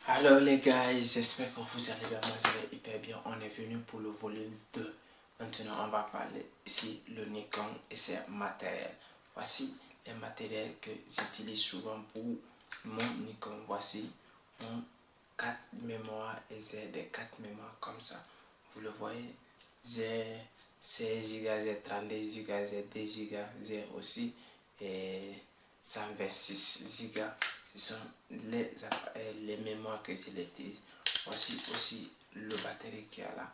Alors les gars, j'espère que vous allez bien, moi je vais hyper bien. On est venu pour le volume 2. Maintenant on va parler ici le Nikon et ses matériels. Voici les matériels que j'utilise souvent pour mon Nikon. Voici mon 4 mémoires et j'ai des 4 mémoires comme ça. Vous le voyez, j'ai 16 Go, j'ai 32 Go, j'ai 2 Go, j'ai aussi 126 Go. Ce sont les mémoires que je l'utilise. Voici aussi le batterie qui est là.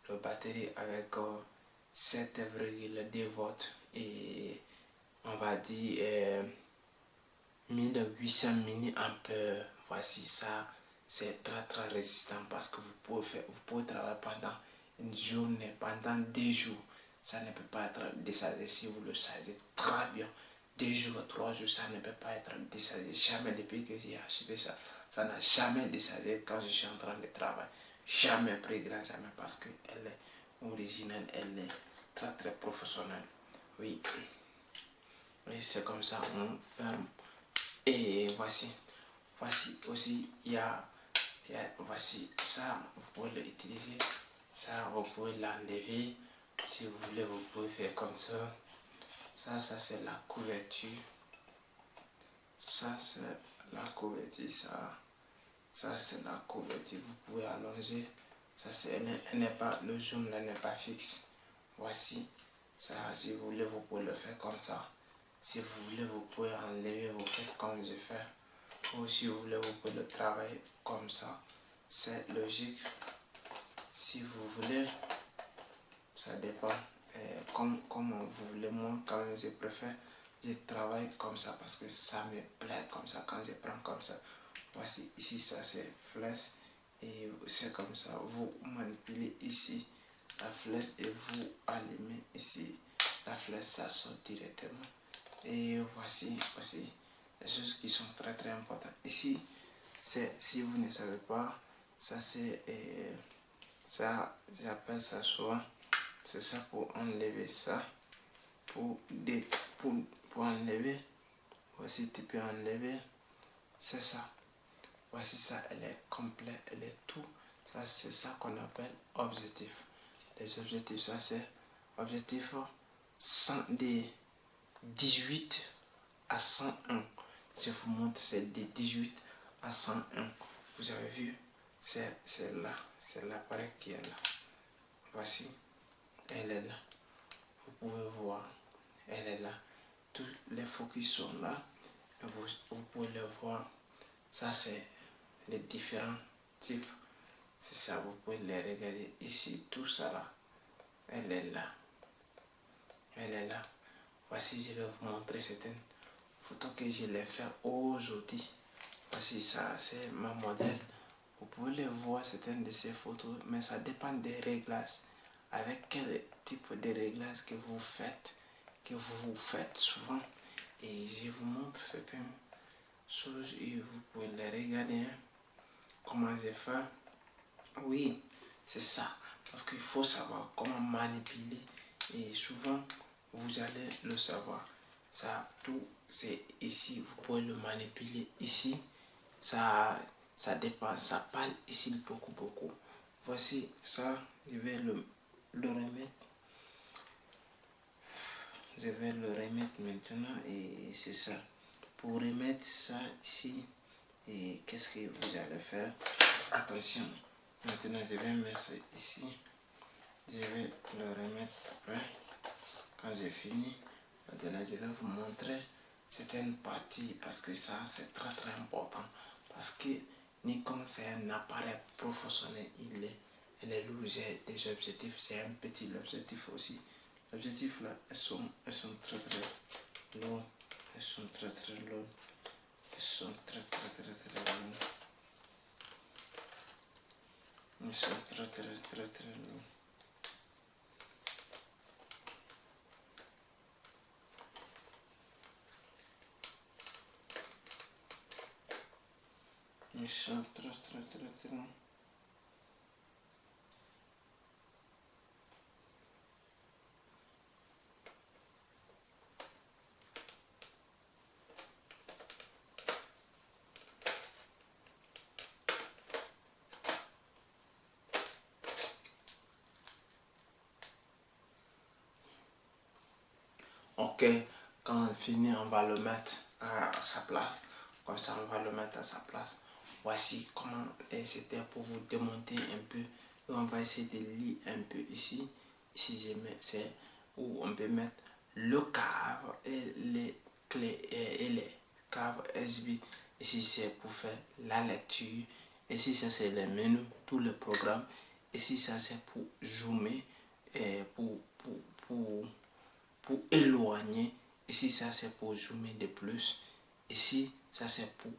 Le batterie avec 7,2 volts et on va dire 1800 mAh. Voici ça, c'est très résistant parce que vous pouvez travailler pendant une journée, pendant 2 jours. Ça ne peut pas être déchargé si vous le chargez très bien. 2 jours, 3 jours, ça ne peut pas être déchargé. Jamais depuis que j'ai acheté ça, ça n'a jamais déchargé quand je suis en train de travailler. Jamais pris grand, jamais parce qu'elle est originale, elle est très professionnelle. Oui, et c'est comme ça, on ferme. Et voici aussi, voici ça, vous pouvez l'utiliser. Ça, vous pouvez l'enlever. Si vous voulez, vous pouvez faire comme ça. Ça c'est la couverture. Ça c'est la couverture. Ça c'est la couverture. Vous pouvez allonger. Ça c'est, elle n'est pas, le zoom là n'est pas fixe. Voici ça. Si vous voulez, vous pouvez le faire comme ça. Si vous voulez, vous pouvez enlever. Vous faites comme je fais. Ou si vous voulez, vous pouvez le travailler comme ça. C'est logique. Si vous voulez, ça dépend. Comme vous voulez, moi quand même je préfère, je travaille comme ça parce que ça me plaît comme ça quand je prends comme ça. Voici ici, ça c'est flèche et c'est comme ça. Vous manipulez ici la flèche et vous allumez ici la flèche, ça sort directement. Et voici aussi les choses qui sont très importantes. Ici, c'est, si vous ne savez pas, ça c'est ça, j'appelle ça souvent, c'est ça pour enlever ça, pour enlever. Voici, tu peux enlever, c'est ça. Voici ça, elle est complète, elle est tout. Ça c'est ça qu'on appelle objectif. Les objectifs, ça c'est objectif de 18 à 101. Je vous montre, c'est de 18 à 101. Vous avez vu, c'est là, c'est l'appareil qui est là. Voici, elle est là. Vous pouvez voir, elle est là. Tous les focus sont là. Et vous pouvez le voir. Ça, c'est les différents types. C'est ça, vous pouvez les regarder ici. Tout ça là, elle est là. Elle est là. Voici, je vais vous montrer certaines photos que je l'ai fait aujourd'hui. Voici ça, c'est ma modèle. Vous pouvez les voir certaines de ces photos, mais ça dépend des réglages. Avec quel type de réglage que vous faites souvent. Et je vous montre certaines choses et vous pouvez les regarder. Hein. Comment j'ai fait. Oui, c'est ça. Parce qu'il faut savoir comment manipuler. Et souvent, vous allez le savoir. Ça, tout, c'est ici. Vous pouvez le manipuler ici. Ça dépend. Ça parle ici beaucoup. Voici ça. Je vais le remettre. Je vais le remettre maintenant. Et c'est ça. Pour remettre ça ici. Et qu'est-ce que vous allez faire? Attention. Maintenant, je vais mettre ça ici. Je vais le remettre après. Quand j'ai fini, maintenant, je vais vous montrer certaines parties parce que ça, c'est très important. Parce que Nikon, c'est un appareil professionnel. Elle est lourd. J'ai des objectifs. J'ai un petit objectif aussi. L'objectif là, elles sont très lourdes. Elles sont très lourdes. Elles sont très lourdes. Ils sont très lourds. Ils sont très lourds. Ok, quand on finit, on va le mettre à sa place. Comme ça, on va le mettre à sa place. Voici comment c'était pour vous démonter un peu. On va essayer de lire un peu ici. Ici, c'est où on peut mettre le câble et les clés et les câbles USB. Ici, c'est pour faire la lecture. Ici, ça, c'est les menus, tous les programmes. Ici, ça, c'est pour zoomer et pour éloigner. Ici, ça, c'est pour zoomer de plus. Ici, ça, c'est pour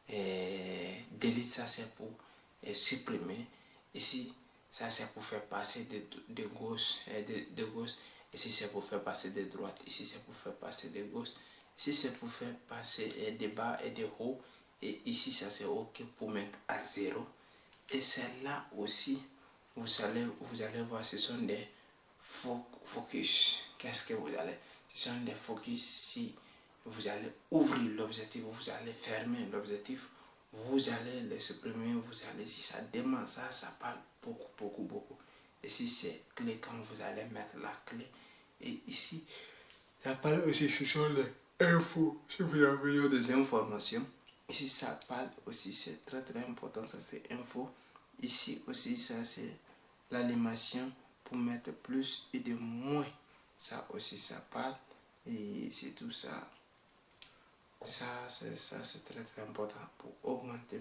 delete, ça, c'est pour supprimer. Ici, ça, c'est pour faire passer de gauche. De gauche. Ici, c'est pour faire passer de droite. Ici, c'est pour faire passer de gauche. Ici, c'est pour faire passer de bas et de haut. Et ici, ça, c'est OK pour mettre à 0. Et celle-là aussi, vous allez voir, ce sont des focus. Qu'est-ce que vous allez? Ce sont des focus. Si vous allez ouvrir l'objectif, vous allez fermer l'objectif, vous allez le supprimer, vous allez, si ça demande ça parle beaucoup. Et si c'est clé, quand vous allez mettre la clé, et ici, ça parle aussi, ce sont les infos, si vous avez des informations. Ici, ça parle aussi, c'est très important, ça c'est info. Ici aussi, ça c'est l'animation pour mettre plus et de moins. Ça aussi, ça parle. Et c'est tout ça. Ça, c'est très important pour augmenter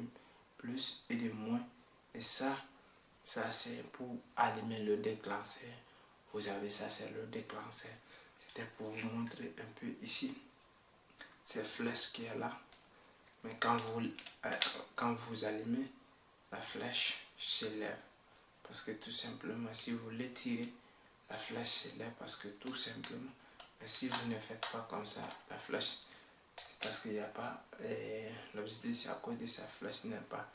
plus et de moins. Et ça c'est pour allumer le déclencheur. Vous avez ça, c'est le déclencheur. C'était pour vous montrer un peu ici. Cette flèche qui est là. Mais quand vous allumez, la flèche s'élève. Parce que tout simplement, si vous l'étirez, la flèche s'élève parce que tout simplement. Mais si vous ne faites pas comme ça, la flèche, c'est parce qu'il n'y a pas, l'objectif c'est à cause de sa flèche n'est pas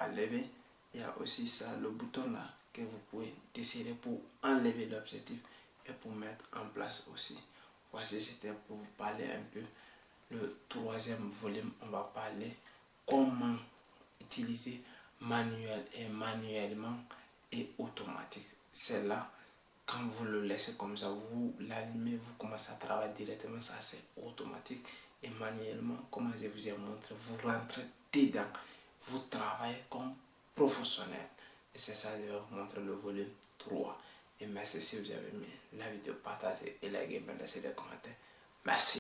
levé. Il y a aussi ça, le bouton là, que vous pouvez décider pour enlever l'objectif et pour mettre en place aussi. Voici, c'était pour vous parler un peu. Le troisième volume, on va parler comment utiliser manuellement et automatique. C'est là, quand vous le laissez comme ça, vous l'allumez, vous commencez à travailler directement, ça c'est automatique. Et manuellement, comme je vous ai montré, vous rentrez dedans, vous travaillez comme professionnel. Et c'est ça, je vais vous montrer le volume 3. Et merci si vous avez aimé la vidéo, partagez et likez, laissez des commentaires. Merci.